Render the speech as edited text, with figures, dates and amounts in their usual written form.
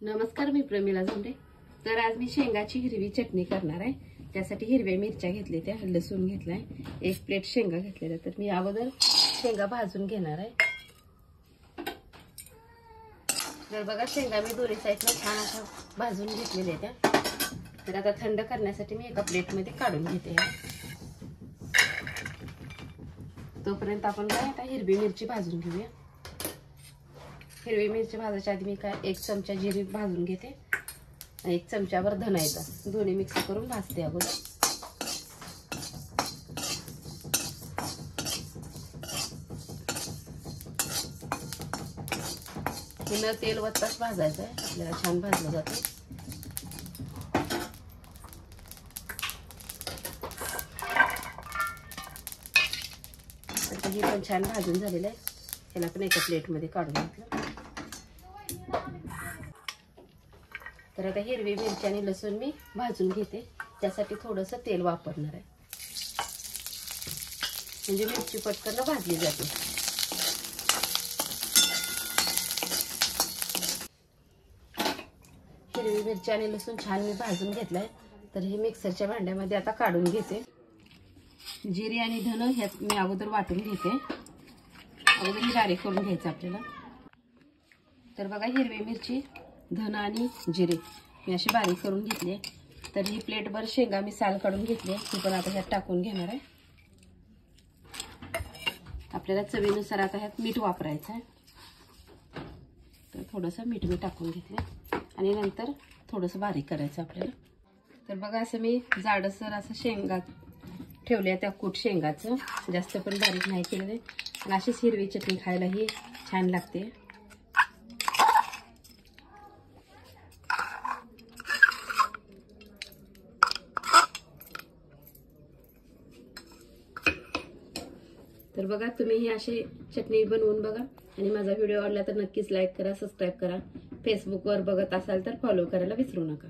नमस्कार, मी प्रमिला झोंडे। तर आज मी शेंगाची हिरवी चटणी करणार आहे। त्यासाठी हिरव्या मिरच्या घेतल्या, त्या लसूण घेतलाय, 1 प्लेट शेंगा घेतलेल्या। तर मी अगोदर शेंगा भाजून घेणार आहे। तर बघा, शेंगा मी दोन्ही साईडला छान अशा भाजून घेतलेल्या त्या। तर आता थंड करण्यासाठी मी एका प्लेटमध्ये काढून घेते। तोपर्यंत आपण काय आता हिरवी मिरची भाजून घेऊया। हिरवी मिरची भाजायच्या आधी मी काय 1 चमचा जिरे भाजून घेते आणि 1 चमचावर धनायचा, दोन्ही मिक्स करून भाजते अगोदर। हे तेल वत्ताच भाजायचं आहे, आपल्याला छान भाजलं जातं। आता ही पण छान भाजून झालेलं आहे, ह्याला पण एका प्लेटमध्ये काढून घेतलं। तर आता हिरवी मिरची आणि लसूण मी भाजून घेते, त्यासाठी थोडंसं तेल वापरणार आहे, म्हणजे मिरची पटकन भाजली जाते। हिरवी मिरची आणि लसूण छान मी भाजून घेतलाय। तर हे मिक्सरच्या भांड्यामध्ये आता काढून घेते। जिरे आणि धन ह्यात मी अगोदर वाटून घेते, अगोदर ही बारीक करून घ्यायचं आपल्याला। तर बघा, हिरवी मिरची, धन आणि जिरे मी अशी बारीक करून घेतली। तर ही प्लेटभर शेंगा मी साल काढून घेतली, ती पण आता ह्यात टाकून घेणार आहे। आपल्याला चवीनुसार आता ह्यात मीठ वापरायचं आहे, तर थोडंसं मीठ मी टाकून घेतले आणि नंतर थोडंसं बारीक करायचं आपल्याला। तर बघा, असं मी जाडसर असं शेंगा ठेवल्या, त्या कूट शेंगाचं, जास्त पण बारीक नाही केलेलं। आणि अशीच हिरवी चटणी खायला ही छान लागते। तर बघा, तुम्ही ही अशी चटणी बनवून बघा आणि माझा व्हिडिओ आवडला तर नक्कीच लाईक करा, सबस्क्राईब करा। फेसबुकवर बघत असाल तर फॉलो करायला विसरू नका।